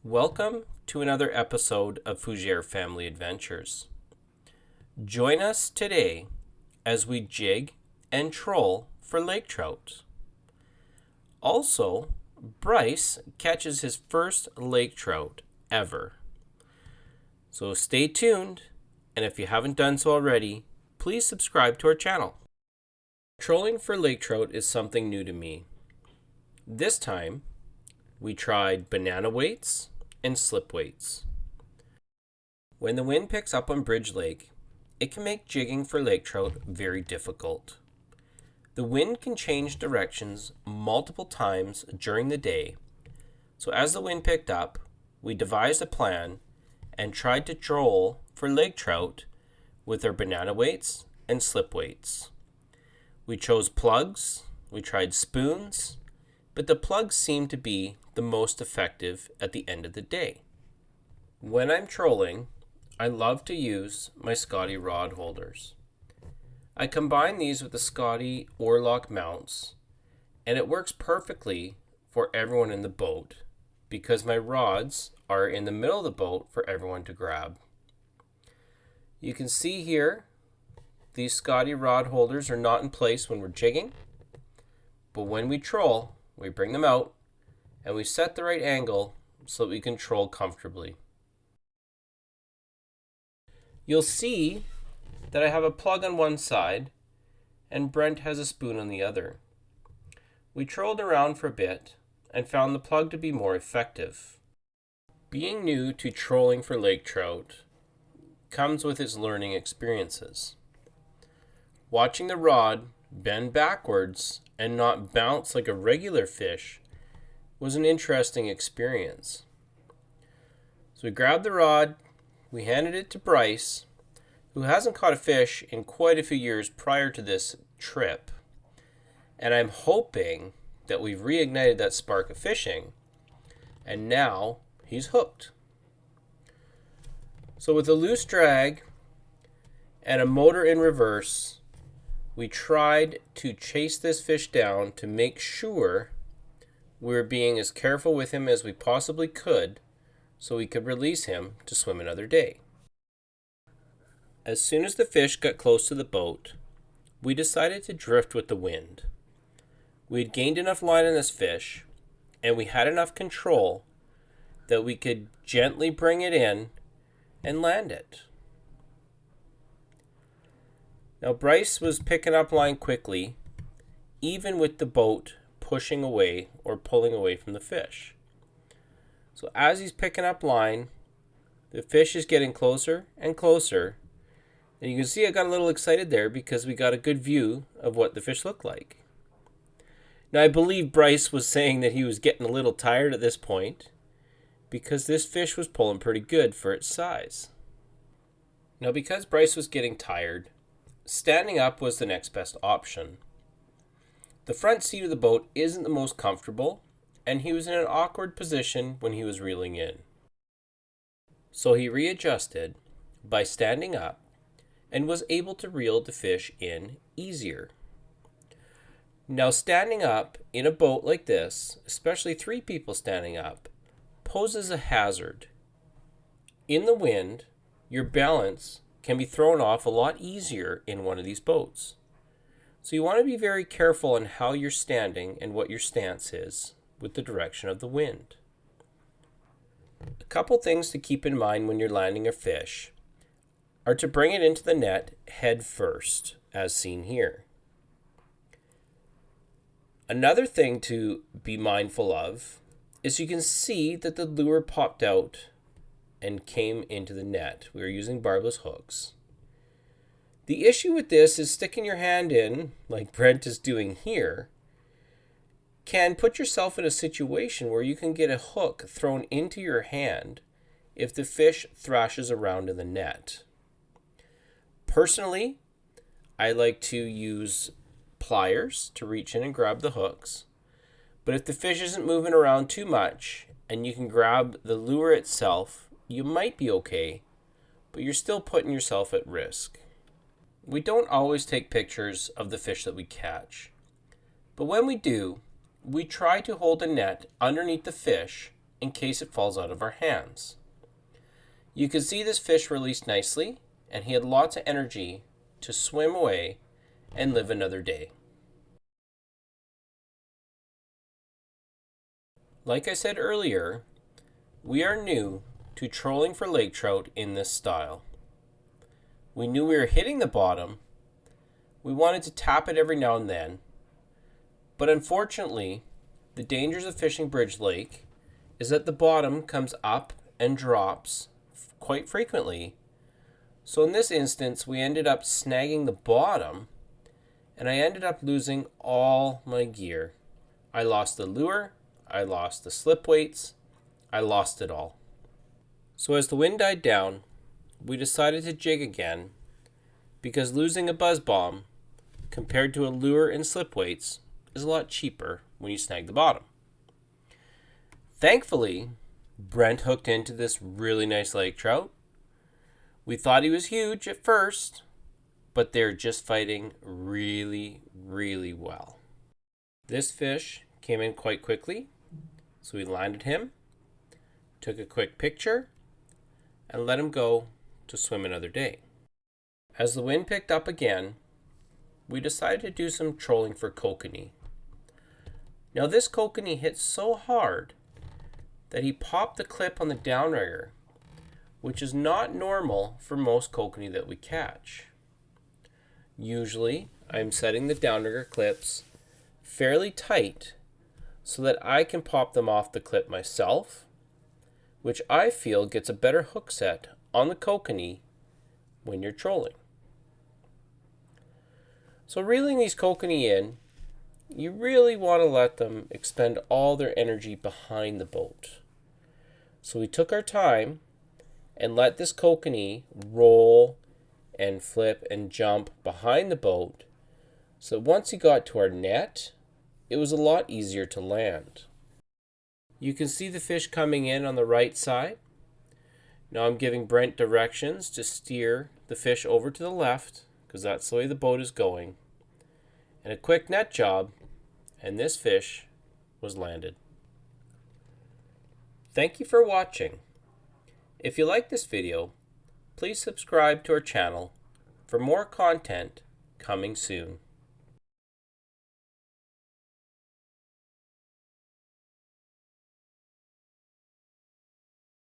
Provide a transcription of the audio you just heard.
Welcome to another episode of Fougere Family Adventures. Join us today as we jig and troll for lake trout. Also, Bryce catches his first lake trout ever. So stay tuned, and if you haven't done so already, please subscribe to our channel. Trolling for lake trout is something new to me. This time, we tried banana weights and slip weights. When the wind picks up on Bridge Lake, it can make jigging for lake trout very difficult. The wind can change directions multiple times during the day, so as the wind picked up, we devised a plan and tried to troll for lake trout with our banana weights and slip weights. We chose plugs, we tried spoons, but the plugs seemed to be the most effective at the end of the day. When I'm trolling, I love to use my Scotty rod holders. I combine these with the Scotty oar-lock mounts, and it works perfectly for everyone in the boat because my rods are in the middle of the boat for everyone to grab. You can see here, these Scotty rod holders are not in place when we're jigging, but when we troll, we bring them out and we set the right angle so that we can troll comfortably. You'll see that I have a plug on one side and Brent has a spoon on the other. We trolled around for a bit and found the plug to be more effective. Being new to trolling for lake trout comes with its learning experiences. Watching the rod bend backwards and not bounce like a regular fish was an interesting experience. So we grabbed the rod, we handed it to Bryce, who hasn't caught a fish in quite a few years prior to this trip, and I'm hoping that we've reignited that spark of fishing, and now he's hooked. So with a loose drag and a motor in reverse, we tried to chase this fish down to make sure we were being as careful with him as we possibly could so we could release him to swim another day. As soon as the fish got close to the boat, we decided to drift with the wind. We had gained enough line on this fish, and we had enough control that we could gently bring it in and land it. Now Bryce was picking up line quickly, even with the boat pushing away or pulling away from the fish. So as he's picking up line, the fish is getting closer and closer, and you can see I got a little excited there because we got a good view of what the fish looked like. Now I believe Bryce was saying that he was getting a little tired at this point because this fish was pulling pretty good for its size. Now because Bryce was getting tired, standing up was the next best option. The front seat of the boat isn't the most comfortable, and he was in an awkward position when he was reeling in. So he readjusted by standing up and was able to reel the fish in easier. Now standing up in a boat like this, especially three people standing up, poses a hazard. In the wind, your balance can be thrown off a lot easier in one of these boats. So you want to be very careful on how you're standing and what your stance is with the direction of the wind. A couple things to keep in mind when you're landing a fish are to bring it into the net head first, as seen here. Another thing to be mindful of is you can see that the lure popped out and came into the net. We were using barbless hooks. The issue with this is sticking your hand in, like Brent is doing here, can put yourself in a situation where you can get a hook thrown into your hand if the fish thrashes around in the net. Personally, I like to use pliers to reach in and grab the hooks, but if the fish isn't moving around too much and you can grab the lure itself, you might be okay, but you're still putting yourself at risk. We don't always take pictures of the fish that we catch, but when we do, we try to hold a net underneath the fish in case it falls out of our hands. You can see this fish released nicely, and he had lots of energy to swim away and live another day. Like I said earlier, we are new to trolling for lake trout in this style. We knew we were hitting the bottom. We wanted to tap it every now and then, but unfortunately, the dangers of fishing Bridge Lake is that the bottom comes up and drops quite frequently. So in this instance, we ended up snagging the bottom, and I ended up losing all my gear. I lost the lure, I lost the slip weights, I lost it all. So as the wind died down, we decided to jig again, because losing a buzz bomb compared to a lure and slip weights is a lot cheaper when you snag the bottom. Thankfully, Brent hooked into this really nice lake trout. We thought he was huge at first, but they're just fighting really, really well. This fish came in quite quickly, so we landed him, took a quick picture, and let him go to swim another day. As the wind picked up again, we decided to do some trolling for kokanee. Now this kokanee hit so hard that he popped the clip on the downrigger, which is not normal for most kokanee that we catch. Usually, I'm setting the downrigger clips fairly tight so that I can pop them off the clip myself, which I feel gets a better hook set on the kokanee when you're trolling. So reeling these kokanee in, you really want to let them expend all their energy behind the boat. So we took our time and let this kokanee roll and flip and jump behind the boat, so once he got to our net, it was a lot easier to land. You can see the fish coming in on the right side. Now I'm giving Brent directions to steer the fish over to the left, because that's the way the boat is going. And a quick net job, and this fish was landed. Thank you for watching. If you like this video, please subscribe to our channel for more content coming soon.